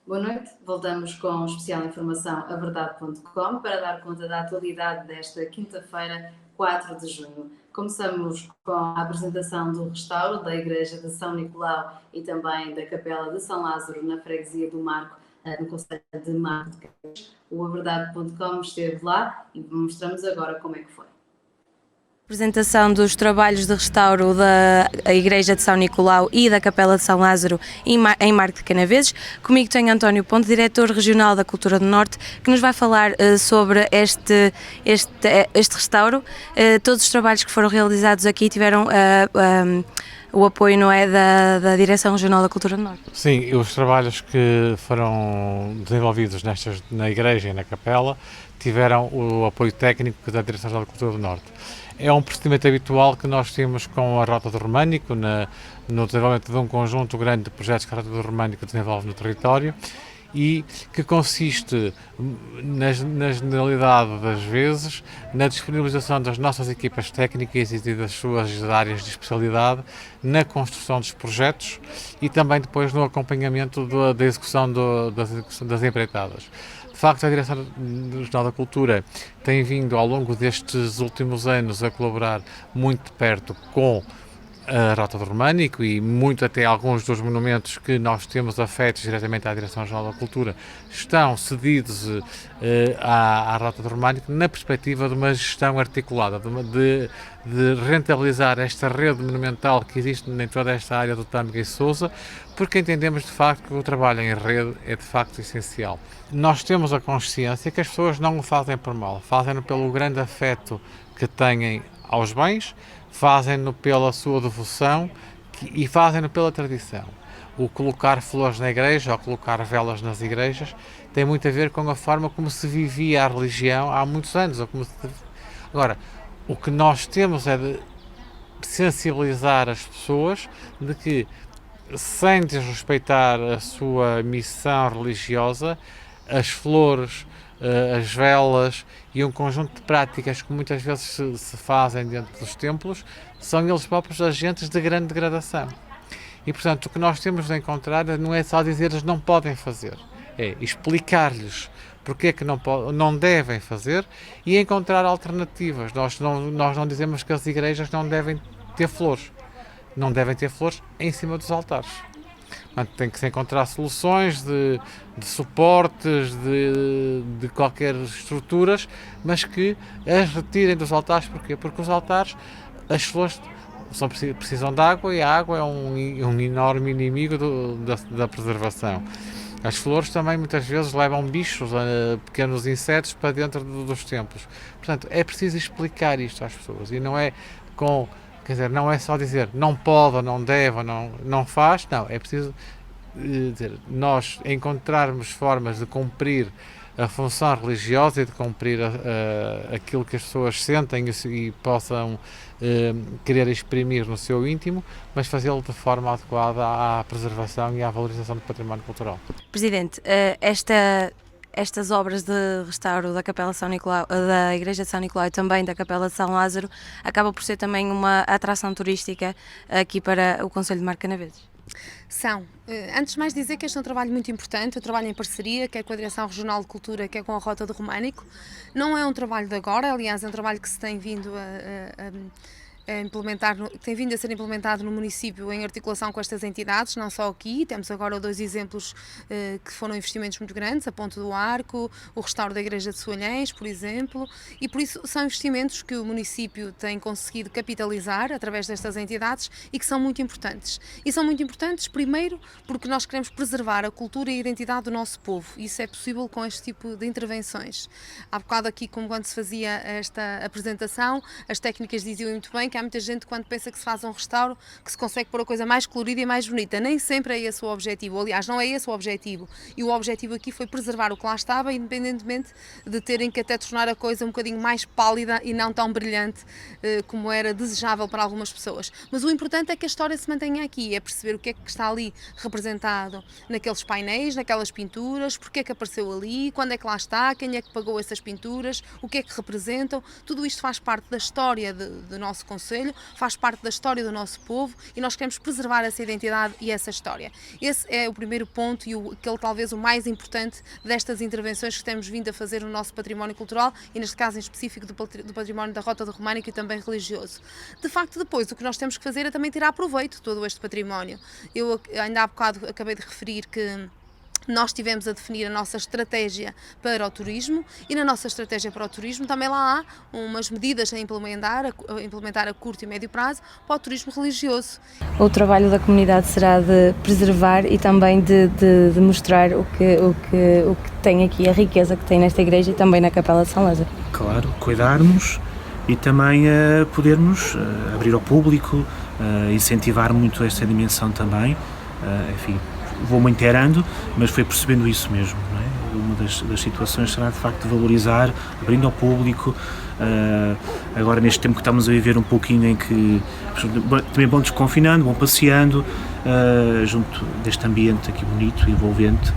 Boa noite, voltamos com especial informação a verdade.com para dar conta da atualidade desta quinta-feira, 4 de junho. Começamos com a apresentação do restauro da Igreja de São Nicolau e também da Capela de São Lázaro na freguesia do Marco, no concelho de Marco de Cães. O averdade.com esteve lá e mostramos agora como é que foi. Apresentação dos trabalhos de restauro da Igreja de São Nicolau e da Capela de São Lázaro em Marco de Canaveses. Comigo tenho António Ponte, diretor regional da Cultura do Norte, que nos vai falar sobre este restauro. Todos os trabalhos que foram realizados aqui tiveram o apoio, não é, da Direção Regional da Cultura do Norte. Sim, os trabalhos que foram desenvolvidos na Igreja e na Capela tiveram o apoio técnico da Direção Regional da Cultura do Norte. É um procedimento habitual que nós temos com a Rota do Românico, no desenvolvimento de um conjunto grande de projetos que a Rota do Românico desenvolve no território e que consiste, na generalidade das vezes, na disponibilização das nossas equipas técnicas e das suas áreas de especialidade na construção dos projetos e também depois no acompanhamento da execução das empreitadas. De facto, a Direção Regional da Cultura tem vindo ao longo destes últimos anos a colaborar muito de perto com a Rota do Românico e muito até alguns dos monumentos que nós temos afetos diretamente à Direção Regional da Cultura estão cedidos à Rota do Românico na perspectiva de uma gestão articulada, de rentabilizar esta rede monumental que existe em toda esta área do Tâmega e Sousa, porque entendemos de facto que o trabalho em rede é de facto essencial. Nós temos a consciência que as pessoas não o fazem por mal, fazem-no pelo grande afeto que têm aos bens, fazem-no pela sua devoção e fazem-no pela tradição. O colocar flores na igreja ou colocar velas nas igrejas tem muito a ver com a forma como se vivia a religião há muitos anos. Agora, o que nós temos é de sensibilizar as pessoas de que, sem desrespeitar a sua missão religiosa, as flores, as velas e um conjunto de práticas que muitas vezes se fazem dentro dos templos são eles próprios agentes de grande degradação. E, portanto, o que nós temos de encontrar não é só dizer-lhes não podem fazer, é explicar-lhes porque é que não devem fazer e encontrar alternativas. Nós não dizemos que as igrejas não devem ter flores. Não devem ter flores em cima dos altares. Portanto, tem que se encontrar soluções de suportes, de qualquer estruturas, mas que as retirem dos altares. Porquê? Porque os altares, as flores precisam de água e a água é um enorme inimigo da preservação. As flores também muitas vezes levam bichos, pequenos insetos para dentro dos templos. Portanto, é preciso explicar isto às pessoas e não é não é só dizer não pode, não deve, não faz, não, é preciso dizer, nós encontrarmos formas de cumprir a função religiosa e de cumprir aquilo que as pessoas sentem e possam querer exprimir no seu íntimo, mas fazê-lo de forma adequada à preservação e à valorização do património cultural. Presidente, estas obras de restauro da Capela de São Nicolau, da Igreja de São Nicolau e também da Capela de São Lázaro acabam por ser também uma atração turística aqui para o concelho de Marco de Canaveses. São. Antes de mais dizer que este é um trabalho muito importante, um trabalho em parceria, quer com a Direção Regional de Cultura, quer com a Rota do Românico. Não é um trabalho de agora, aliás, é um trabalho que se tem vindo tem vindo a ser implementado no município em articulação com estas entidades, não só aqui, temos agora dois exemplos que foram investimentos muito grandes, a Ponte do Arco, o restauro da Igreja de Soalhães, por exemplo, e por isso são investimentos que o município tem conseguido capitalizar através destas entidades e que são muito importantes. E são muito importantes, primeiro, porque nós queremos preservar a cultura e a identidade do nosso povo, e isso é possível com este tipo de intervenções. Há bocado aqui, como quando se fazia esta apresentação, as técnicas diziam muito bem que há muita gente quando pensa que se faz um restauro que se consegue pôr a coisa mais colorida e mais bonita. Nem sempre é esse o objetivo, aliás, não é esse o objetivo. E o objetivo aqui foi preservar o que lá estava, independentemente de terem que até tornar a coisa um bocadinho mais pálida e não tão brilhante como era desejável para algumas pessoas. Mas o importante é que a história se mantenha aqui, é perceber o que é que está ali representado naqueles painéis, naquelas pinturas, porque é que apareceu ali, quando é que lá está, quem é que pagou essas pinturas, o que é que representam. Tudo isto faz parte da história do nosso concelho concelho, faz parte da história do nosso povo e nós queremos preservar essa identidade e essa história. Esse é o primeiro ponto e aquele talvez o mais importante destas intervenções que temos vindo a fazer no nosso património cultural e neste caso em específico do património da Rota do Românico e também religioso. De facto, depois o que nós temos que fazer é também tirar proveito de todo este património. Eu ainda há bocado acabei de referir que nós tivemos a definir a nossa estratégia para o turismo e na nossa estratégia para o turismo também lá há umas medidas a implementar a curto e médio prazo para o turismo religioso. O trabalho da comunidade será de preservar e também de mostrar o que tem aqui, a riqueza que tem nesta igreja e também na Capela de São Lázaro. Claro, cuidarmos e também podermos abrir ao público, incentivar muito esta dimensão também, enfim. Vou-me inteirando, mas foi percebendo isso mesmo, não é? Uma das situações será de facto valorizar, abrindo ao público, agora neste tempo que estamos a viver um pouquinho em que também vão desconfinando, vão passeando, junto deste ambiente aqui bonito e envolvente,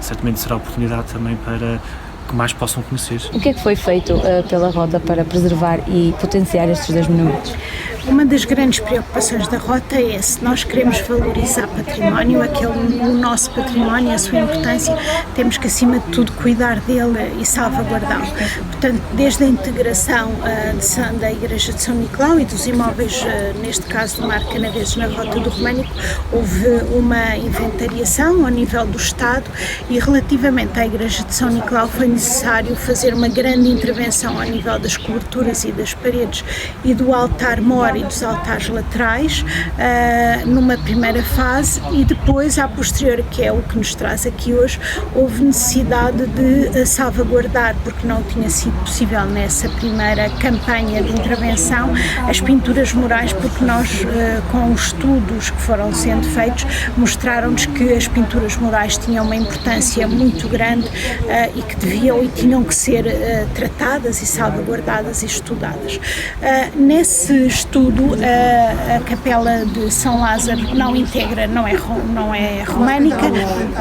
certamente será oportunidade também para que mais possam conhecer. O que é que foi feito pela Rota para preservar e potenciar estes dois monumentos? Uma das grandes preocupações da Rota é, se nós queremos valorizar património, o nosso património, a sua importância, temos que acima de tudo cuidar dele e salvaguardá-lo. Portanto, desde a integração da Igreja de São Nicolau e dos imóveis, neste caso do Mar Canaveses na Rota do Românico, houve uma inventariação ao nível do Estado e relativamente à Igreja de São Nicolau foi necessário fazer uma grande intervenção ao nível das coberturas e das paredes e do altar-mor e dos altares laterais, numa primeira fase, e depois, à posterior, que é o que nos traz aqui hoje, houve necessidade de salvaguardar, porque não tinha sido possível nessa primeira campanha de intervenção, as pinturas murais, porque nós, com os estudos que foram sendo feitos, mostraram-nos que as pinturas murais tinham uma importância muito grande e que deviam e tinham que ser tratadas e salvaguardadas e estudadas. Nesse estudo, a Capela de São Lázaro não integra, não é românica,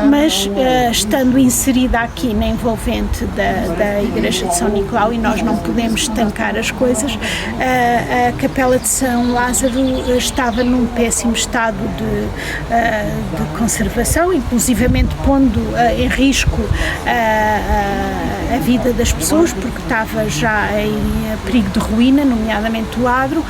mas estando inserida aqui na envolvente da Igreja de São Nicolau, e nós não podemos estancar as coisas, a Capela de São Lázaro estava num péssimo estado de conservação, inclusivamente pondo em risco a vida das pessoas, porque estava já em perigo de ruína, nomeadamente o adro,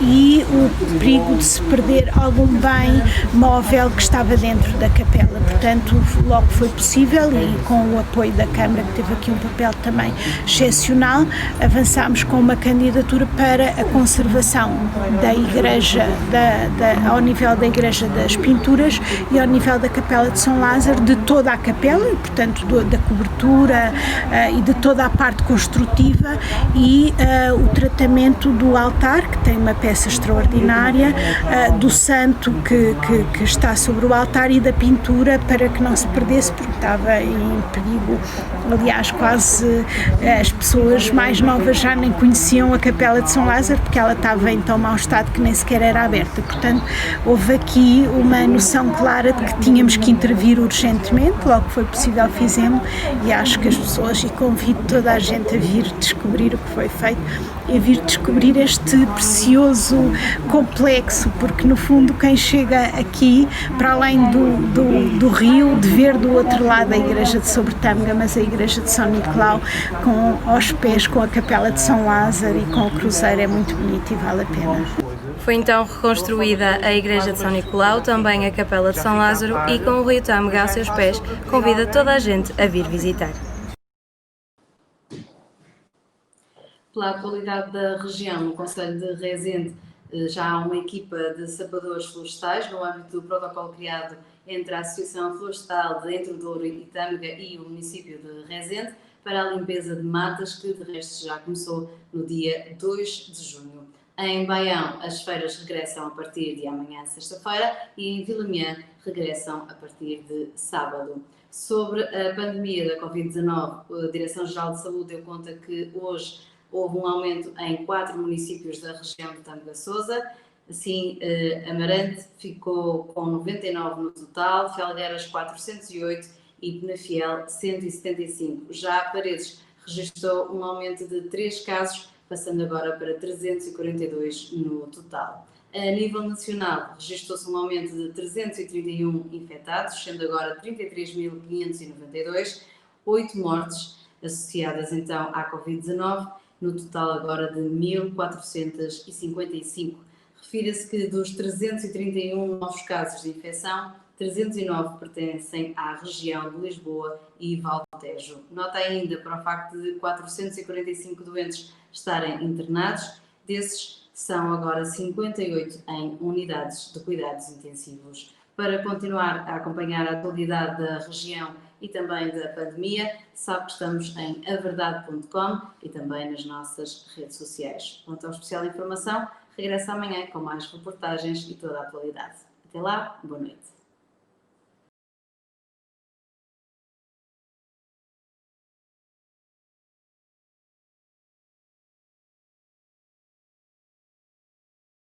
e o perigo de se perder algum bem móvel que estava dentro da capela. Portanto, logo foi possível, e com o apoio da Câmara, que teve aqui um papel também excepcional, avançámos com uma candidatura para a conservação da igreja, ao nível da igreja das pinturas e ao nível da Capela de São Lázaro, de toda a capela, e, portanto, da cobertura e de toda a parte construtiva, e o tratamento do altar, que tem uma peça extraordinária, do santo que está sobre o altar e da pintura, para que não se perdesse, porque estava em perigo. Aliás, quase as pessoas mais novas já nem conheciam a Capela de São Lázaro, porque ela estava em tão mau estado que nem sequer era aberta. Portanto, houve aqui uma noção clara de que tínhamos que intervir urgentemente. Logo que foi possível, fizemos, e acho que as pessoas, e convido toda a gente a vir descobrir o que foi feito, e a vir descobrir este precioso complexo, porque no fundo quem chega aqui, para além do rio, de ver do outro lado a igreja de Sobretâmega, mas a igreja de São Nicolau, aos pés, com a Capela de São Lázaro e com o cruzeiro, é muito bonito e vale a pena. Foi então reconstruída a Igreja de São Nicolau, também a Capela de São Lázaro, e com o rio Tâmega aos seus pés, convida toda a gente a vir visitar. Pela qualidade da região, no Concelho de Rezende já há uma equipa de sapadores florestais no âmbito do protocolo criado entre a Associação Florestal de Entre o Douro e Tâmega e o município de Rezende para a limpeza de matas, que de resto já começou no dia 2 de junho. Em Baião, as feiras regressam a partir de amanhã, sexta-feira, e em Vilamiã regressam a partir de sábado. Sobre a pandemia da Covid-19, a Direção-Geral de Saúde deu conta que hoje houve um aumento em 4 municípios da região de Tâmega-Sousa. Assim, Amarante ficou com 99 no total, Felgueiras 408 e Penafiel 175. Já Paredes registrou um aumento de 3 casos passando agora para 342 no total. A nível nacional, registrou-se um aumento de 331 infectados, sendo agora 33.592, 8 mortes associadas então à Covid-19, no total agora de 1.455. Refira-se que dos 331 novos casos de infecção, 309 pertencem à região de Lisboa e Val Tejo. Nota ainda para o facto de 445 doentes estarem internados, desses são agora 58 em unidades de cuidados intensivos. Para continuar a acompanhar a atualidade da região e também da pandemia, sabe que estamos em averdade.com e também nas nossas redes sociais. Ponto ao Especial Informação regressa amanhã com mais reportagens e toda a atualidade. Até lá, boa noite.